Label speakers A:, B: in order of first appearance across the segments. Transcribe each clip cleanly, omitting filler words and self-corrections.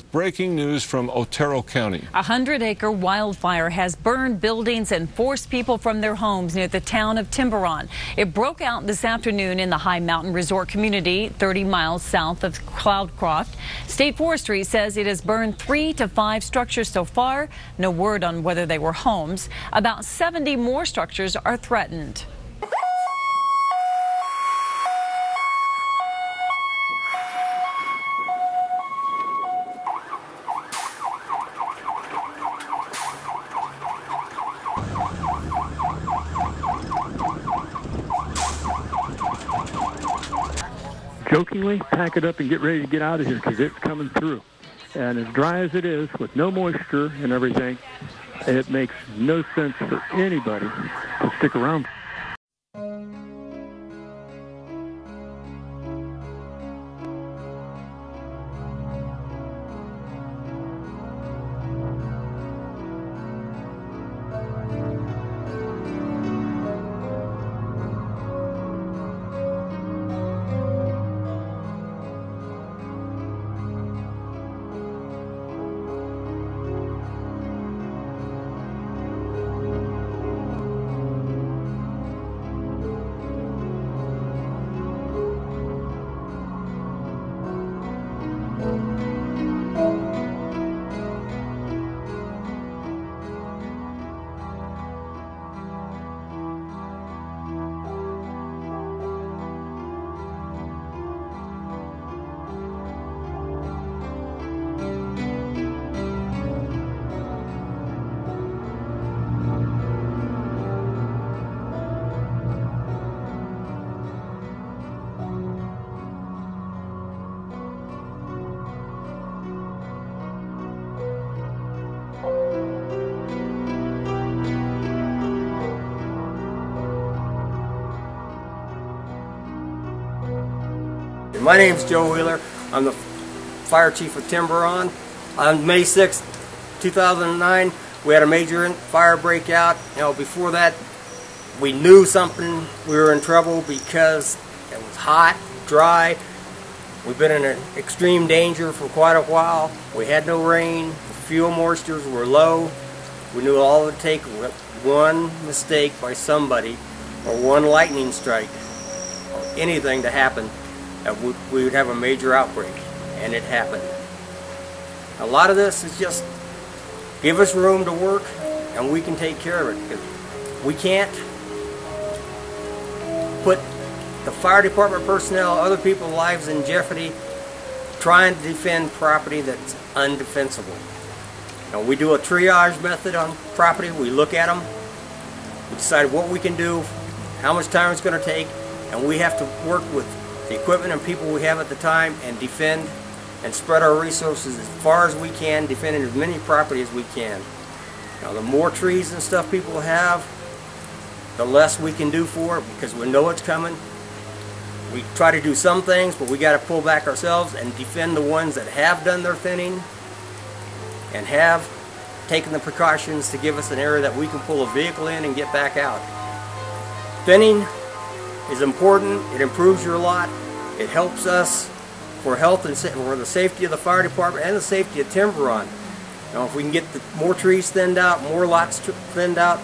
A: with breaking news from Otero County.
B: A 100-acre wildfire has burned buildings and forced people from their homes near the town of Timberon. It broke out this afternoon in the High Mountain Resort community, 30 miles south of Cloudcroft. State Forestry says it has burned 3 to 5 structures so far. No word on whether they were homes. About 70 more structures are threatened.
C: Jokingly, pack it up and get ready to get out of here because it's coming through. And as dry as it is, with no moisture and everything, it makes no sense for anybody to stick around.
D: My name's Joe Wheeler. I'm the fire chief of Timberon. On May 6, 2009, we had a major fire breakout. Before that, we knew we were in trouble because it was hot, dry. We've been in extreme danger for quite a while. We had no rain. The fuel moistures were low. We knew all it would take one mistake by somebody or one lightning strike or anything to happen. We would have a major outbreak, and it happened. A lot of this is just give us room to work and we can take care of it, because we can't put the fire department personnel, other people's lives in jeopardy trying to defend property that's undefensible. We do a triage method on property. We look at them, we decide what we can do, how much time it's going to take, and we have to work with the equipment and people we have at the time and defend and spread our resources as far as we can, defending as many property as we can. The more trees and stuff people have, the less we can do for it, because we know it's coming. We try to do some things, but we got to pull back ourselves and defend the ones that have done their thinning and have taken the precautions to give us an area that we can pull a vehicle in and get back out. Thinning is important. It improves your lot. It helps us for health and for the safety of the fire department and the safety of Timberon. If we can get more trees thinned out, more lots thinned out,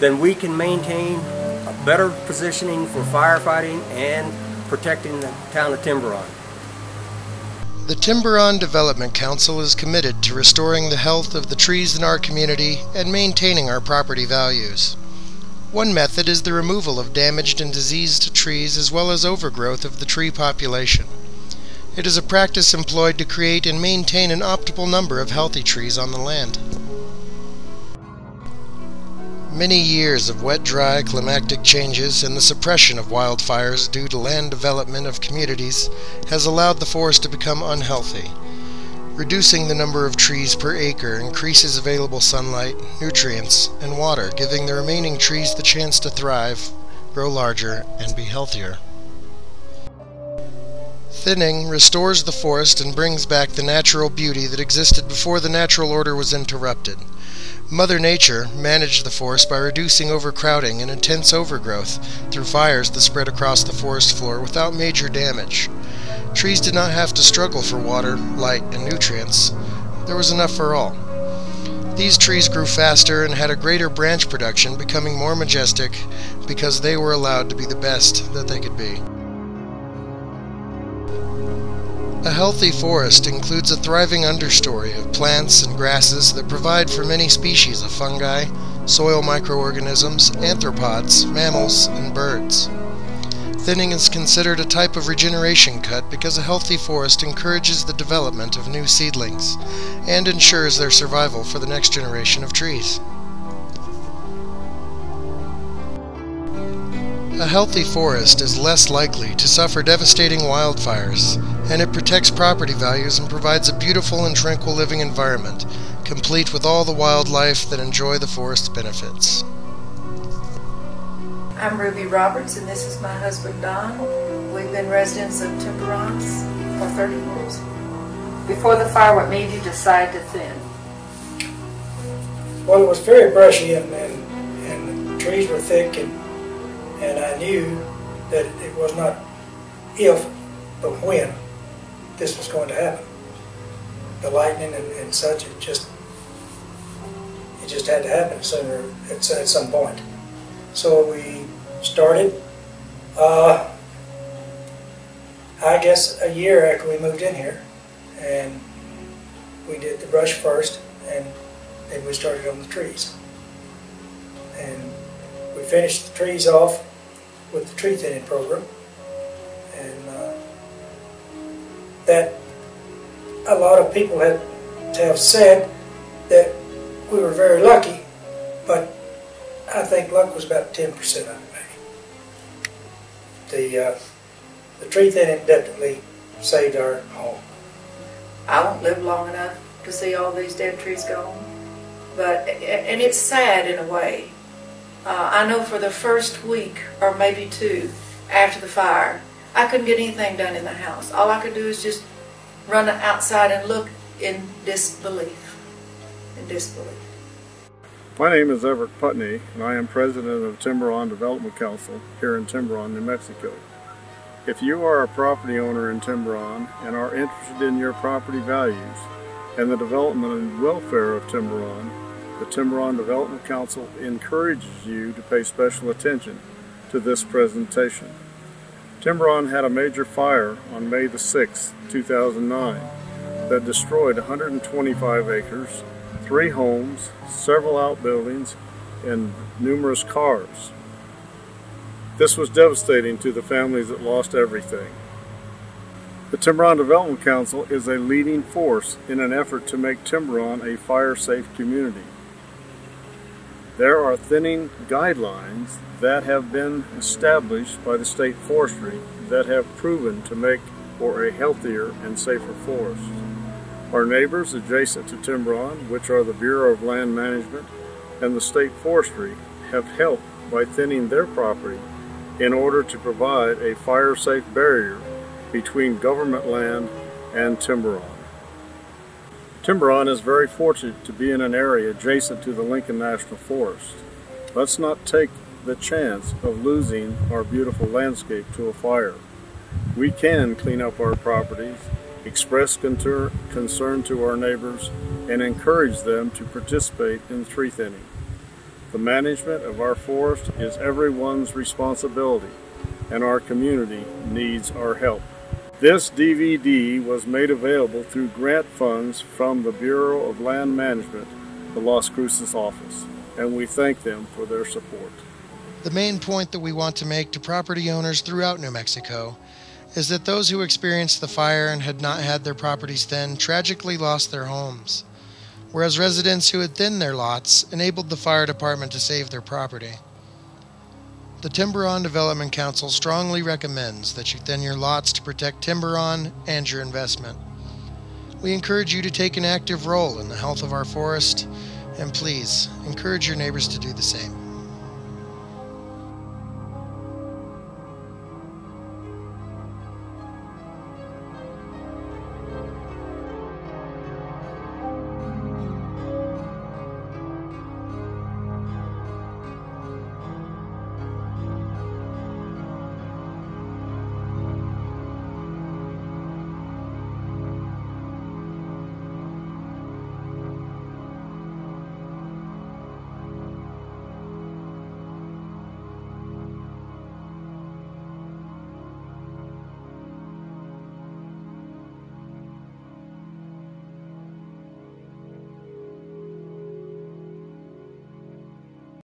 D: then we can maintain a better positioning for firefighting and protecting the town of Timberon.
E: The Timberon Development Council is committed to restoring the health of the trees in our community and maintaining our property values. One method is the removal of damaged and diseased trees, as well as overgrowth of the tree population. It is a practice employed to create and maintain an optimal number of healthy trees on the land. Many years of wet-dry climatic changes and the suppression of wildfires due to land development of communities has allowed the forest to become unhealthy. Reducing the number of trees per acre increases available sunlight, nutrients, and water, giving the remaining trees the chance to thrive, grow larger, and be healthier. Thinning restores the forest and brings back the natural beauty that existed before the natural order was interrupted. Mother Nature managed the forest by reducing overcrowding and intense overgrowth through fires that spread across the forest floor without major damage. Trees did not have to struggle for water, light, and nutrients. there was enough for all. These trees grew faster and had a greater branch production, becoming more majestic because they were allowed to be the best that they could be. A healthy forest includes a thriving understory of plants and grasses that provide for many species of fungi, soil microorganisms, arthropods, mammals, and birds. Thinning is considered a type of regeneration cut because a healthy forest encourages the development of new seedlings and ensures their survival for the next generation of trees. A healthy forest is less likely to suffer devastating wildfires, and it protects property values and provides a beautiful and tranquil living environment, complete with all the wildlife that enjoy the forest's benefits.
F: I'm Ruby Roberts, and this is my husband Don. We've been residents of Timberon for 30 years. Before the fire, what made you decide to thin?
G: Well, it was very brushy, and the trees were thick, and I knew that it was not if, but when this was going to happen. The lightning and such, it just had to happen sooner at some point. So we started, I guess, a year after we moved in here, and we did the brush first, and then we started on the trees. And we finished the trees off with the tree thinning program, and that a lot of people have said that we were very lucky, but I think luck was about 10% of it, maybe. The tree thinning definitely saved our home.
F: I won't live long enough to see all these dead trees gone, and it's sad in a way. I know for the first week or maybe two after the fire, I couldn't get anything done in the house. All I could do is just run outside and look in disbelief.
H: My name is Everett Putney, and I am president of Timberon Development Council here in Timberon, New Mexico. If you are a property owner in Timberon and are interested in your property values and the development and welfare of Timberon, the Timberon Development Council encourages you to pay special attention to this presentation. Timberon had a major fire on May the 6th, 2009 that destroyed 125 acres, 3 homes, several outbuildings, and numerous cars. This was devastating to the families that lost everything. The Timberon Development Council is a leading force in an effort to make Timberon a fire-safe community. There are thinning guidelines that have been established by the state forestry that have proven to make for a healthier and safer forest. Our neighbors adjacent to Timberon, which are the Bureau of Land Management and the State Forestry, have helped by thinning their property in order to provide a fire-safe barrier between government land and Timberon. Timberon is very fortunate to be in an area adjacent to the Lincoln National Forest. Let's not take the chance of losing our beautiful landscape to a fire. We can clean up our properties, express concern to our neighbors, and encourage them to participate in tree thinning. The management of our forest is everyone's responsibility, and our community needs our help. This DVD was made available through grant funds from the Bureau of Land Management, the Las Cruces office, and we thank them for their support.
E: The main point that we want to make to property owners throughout New Mexico is that those who experienced the fire and had not had their properties thinned tragically lost their homes, whereas residents who had thinned their lots enabled the fire department to save their property. The Timberon Development Council strongly recommends that you thin your lots to protect Timberon and your investment. We encourage you to take an active role in the health of our forest, and please encourage your neighbors to do the same.